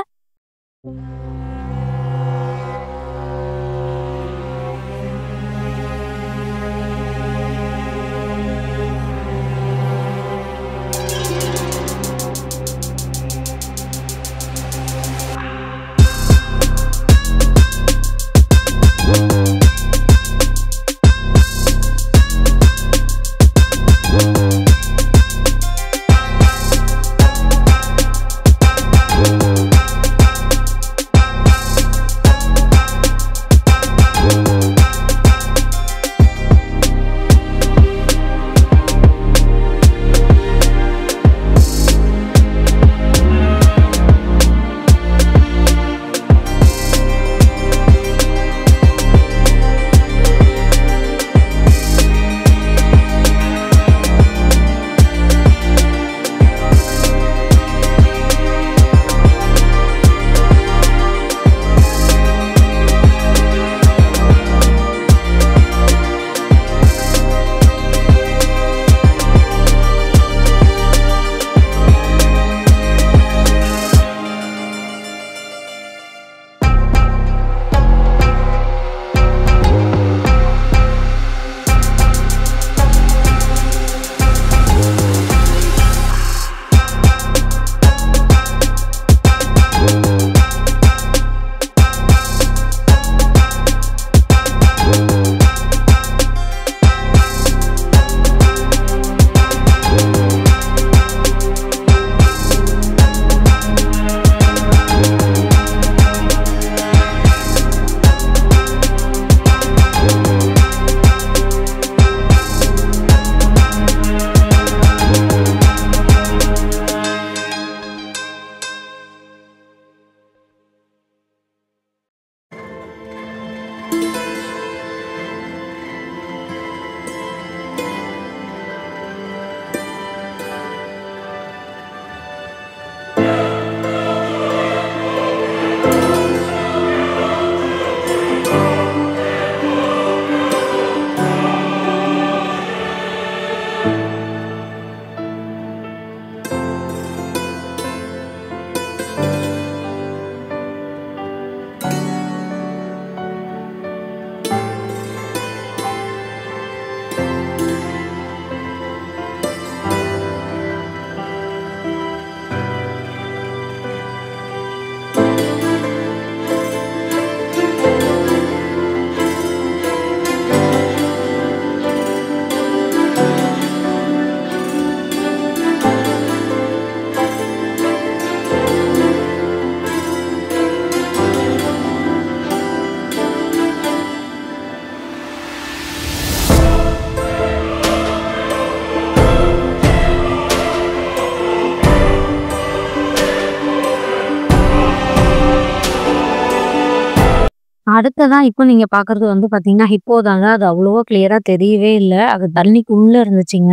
அடுத்ததா இப்போ நீங்க பார்க்குறது வந்து பார்த்தீங்கன்னா, ஹிப்போ தாங்க. அது அவ்வளவா கிளியரா தெரியவே இல்ல. அது தண்ணிக்குள்ள இருந்துச்சுங்க.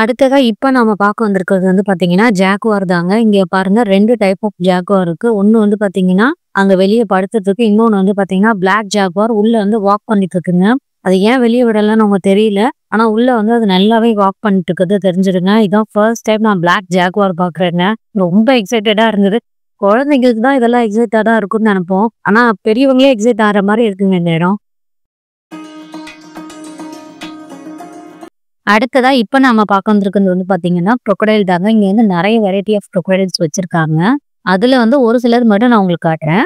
அடுத்ததா இப்ப நாம பார்க்க வந்திருக்கிறது வந்து பார்த்தீங்கன்னா, ஜாகுவார் தாங்க. இங்க பாருங்க 2 டைப் ஆஃப் ஜாகுவார் இருக்கு. ஒண்ணு வந்து பார்த்தீங்கன்னா, அங்க வெளிய படுத்துட்டு இருக்கு. இன்னொன்னு வந்து பார்த்தீங்கன்னா, பிளாக் ஜாகுவார் உள்ள வந்து வாக் பண்ணிட்டு இருக்குங்க. அது ஏன் வெளிய விடலன்னு நமக்கு தெரியல. ஆனா உள்ள வந்து அது நல்லாவே வாக் பண்ணிட்டு இருக்கிறது தெரிஞ்சுதுங்க. இதான் ஃபர்ஸ்ட் டைம் நான் பிளாக் ஜாகுவார் பார்க்குறேங்க. ரொம்ப எக்ஸைட்டடா இருந்தது. குழந்தைங்களுக்கு தான் இதெல்லாம் எக்ஸைட்டடா இருக்கும்னு நெனைப்போம். ஆனா பெரியவங்களே எக்ஸைட் ஆகுற மாரி இருக்குங்க இந்த இடம். அடுத்ததா இப்ப நாம பார்க்க வந்திருக்கிறது வந்து பார்த்தீங்கன்னா, crocodile தாங்க. இங்க வந்து நெறைய வெரைட்டி ஆஃப் crocodiles வச்சிருக்காங்க. அதுல வந்து ஒரு சிலது மட்டும் நான் உங்களுக்கு காட்டுறேன்.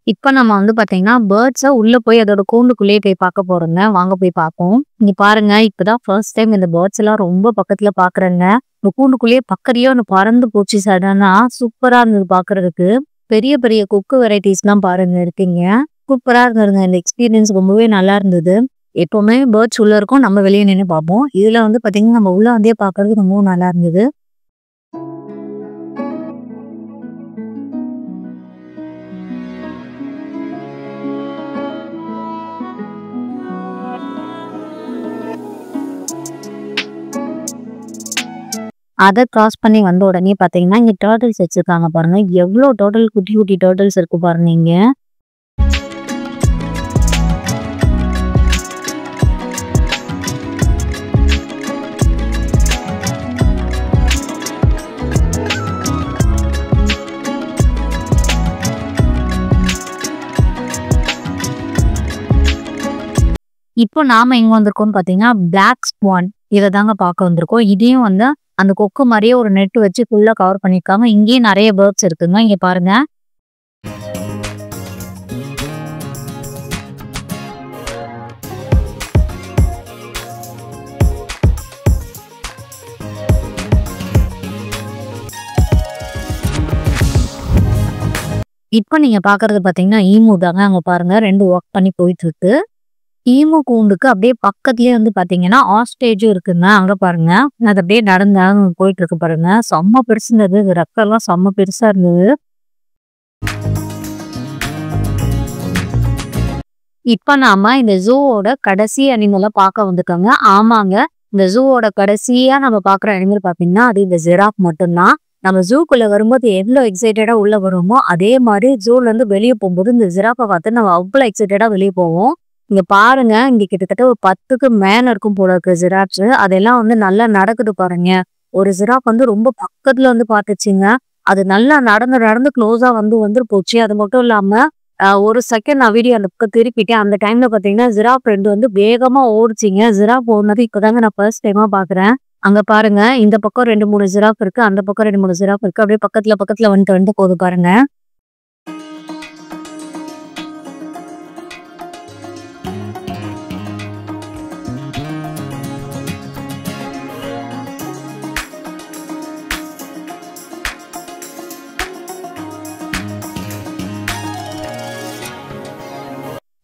இப்ப நம்ம வந்து பார்த்தீங்கன்னா, பேர்ட்ஸ உள்ள போய் அதோட கூண்டுக்குள்ளேயே போய் பார்க்க போறோங்க. வாங்க போய் பார்ப்போம். இங்க பாருங்க, இப்பதான் ஃபர்ஸ்ட் டைம் இந்த பேர்ட்ஸ் எல்லாம் ரொம்ப பக்கத்துல பார்க்குறேங்க. இந்த கூண்டுக்குள்ளேயே பக்கறியா ஒண்ணு பறந்து போச்சு சடனா. சூப்பரா இருந்தது பார்க்கறதுக்கு. பெரிய பெரிய கொக்கு வெரைட்டிஸ்லாம் பாருங்க இருக்குங்க. சூப்பரா இருந்ததுங்க. இந்த எக்ஸ்பீரியன்ஸ் ரொம்பவே நல்லா இருந்தது. எப்பவுமே பேர்ட்ஸ் உள்ள இருக்கும். நம்ம வெளிய நின்னு பார்ப்போம். இதுல வந்து பார்த்தீங்கன்னா, நம்ம உள்ள வந்தே பார்க்கறது ரொம்பவும் நல்லா இருந்தது. அத கிராஸ் பண்ணி வந்த உடனே பார்த்தீங்கன்னா, இங்க டர்ட்டில்ஸ் வச்சிருக்காங்க பாருங்க. எவ்ளோ டர்ட்டில் குட்டி குட்டி டர்ட்டில்ஸ் இருக்கு பாருங்க இங்க. இப்போ நாம எங்க வந்திருக்கோம்னு பார்த்தீங்கன்னா, பிளாக் ஸ்வான் இத தாங்க பார்க்க வந்திருக்கோம். இதையும் வந்து அந்த கொக்கு மாரியே ஒரு நெட் வச்சு ஃபுல்லா கவர் பண்ணியிருக்காங்க. இங்கேயும் நெறைய பேர்ட்ஸ் இருக்குங்க. இங்க பாருங்க. இப்போ நீங்க பார்க்கறது பார்த்தீங்கன்னா, ஈமு தாங்க. அங்க பாருங்க 2 வாக் பண்ணி போயிட்டு இருக்கு. ஈமு கூண்டுக்கு அப்படியே பக்கத்துலயே வந்து பார்த்தீங்கன்னா, ஆஸ்ட்ரேஜும் இருக்குங்க. அங்க பாருங்க. அது அப்படியே நடந்து நடந்து போயிட்டு இருக்கு பாருங்க. செம்ம பெருசுங்க அது. ரெக்கைலாம் செம்ம பெருசா இருந்தது. இப்ப நாம இந்த ஜூவோட கடைசி அனிமல பார்க்க வந்திருக்கோங்க. ஆமாங்க. இந்த ஜூவோட கடைசியா நம்ம பார்க்குற அனிமல் பார்த்தீங்கன்னா, அது இந்த ஜிராஃப் மட்டும்தான். நம்ம ஜூக்குள்ள வரும்போது எவ்ளோ எக்ஸைட்டடா உள்ள வருவோமோ, அதே மாரி ஜூல இருந்து வெளிய போம்போது இந்த ஜிராஃப பார்த்து நம்ம அவ்ளோ எக்ஸைட்டடா வெளிய போவோம். இங்க பாருங்க. இங்க கிட்டத்தட்ட ஒரு 10க்கு மேல இருக்கும் போல இருக்கு ஜிராஃப்ஸ். அதெல்லாம் வந்து நல்லா நடக்குது பாருங்க. ஒரு ஜிராஃப் வந்து ரொம்ப பக்கத்துல வந்து பார்த்துச்சுங்க. அது நல்லா நடந்து நடந்து க்ளோஸா வந்து போச்சு. அது மட்டும் இல்லாம ஒரு செகண்ட் நான் வீடியோ அந்த பக்கம் திருப்பிட்டேன். அந்த டைம்ல பார்த்தீங்கன்னா, ஜிராஃப் 2 வந்து வேகமா ஓடுச்சுங்க. ஜிராஃப் ஓடுனது இப்பதாங்க நான் ஃபர்ஸ்ட் டைமா பார்க்குறேன். அங்க பாருங்க. இந்த பக்கம் 2, 3 ஜிராஃப் இருக்கு. அந்த பக்கம் 2, 3 ஜிராஃப் இருக்கு. அப்படியே பக்கத்துல பக்கத்துல வந்துட்டு போகுது பாருங்க.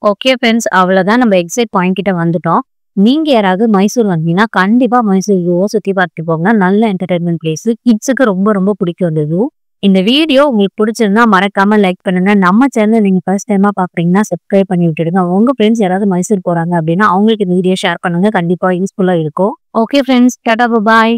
Okay friends. அவ்வளோதான் நம்ம எக்ஸிட் பாயிண்ட் கிட்ட வந்துட்டோம். நீங்க யாராவது மைசூர் வந்தீங்கன்னா, கண்டிப்பா மைசூர் ஜூவ சுத்தி பார்த்துட்டு போங்க. நல்ல என்டர்டெயின்மென்ட் பிளேஸ். கிட்ஸுக்கு ரொம்ப ரொம்ப பிடிக்கும் அந்த ஜூ. இந்த வீடியோ உங்களுக்கு பிடிச்சிருந்தா மறக்காம லைக் பண்ணுங்க. நம்ம சேனல் நீங்க ஃபர்ஸ்ட் டைமா பார்க்குறீங்கன்னா சப்ஸ்கிரைப் பண்ணி விட்டுடுங்க. உங்க ஃப்ரெண்ட்ஸ் யாராவது மைசூர் போறாங்க அப்படின்னா, அவங்களுக்கு இந்த வீடியோ ஷேர் பண்ணுங்க. கண்டிப்பா யூஸ்ஃபுல்லா இருக்கும். Okay friends. டாடா பாய்.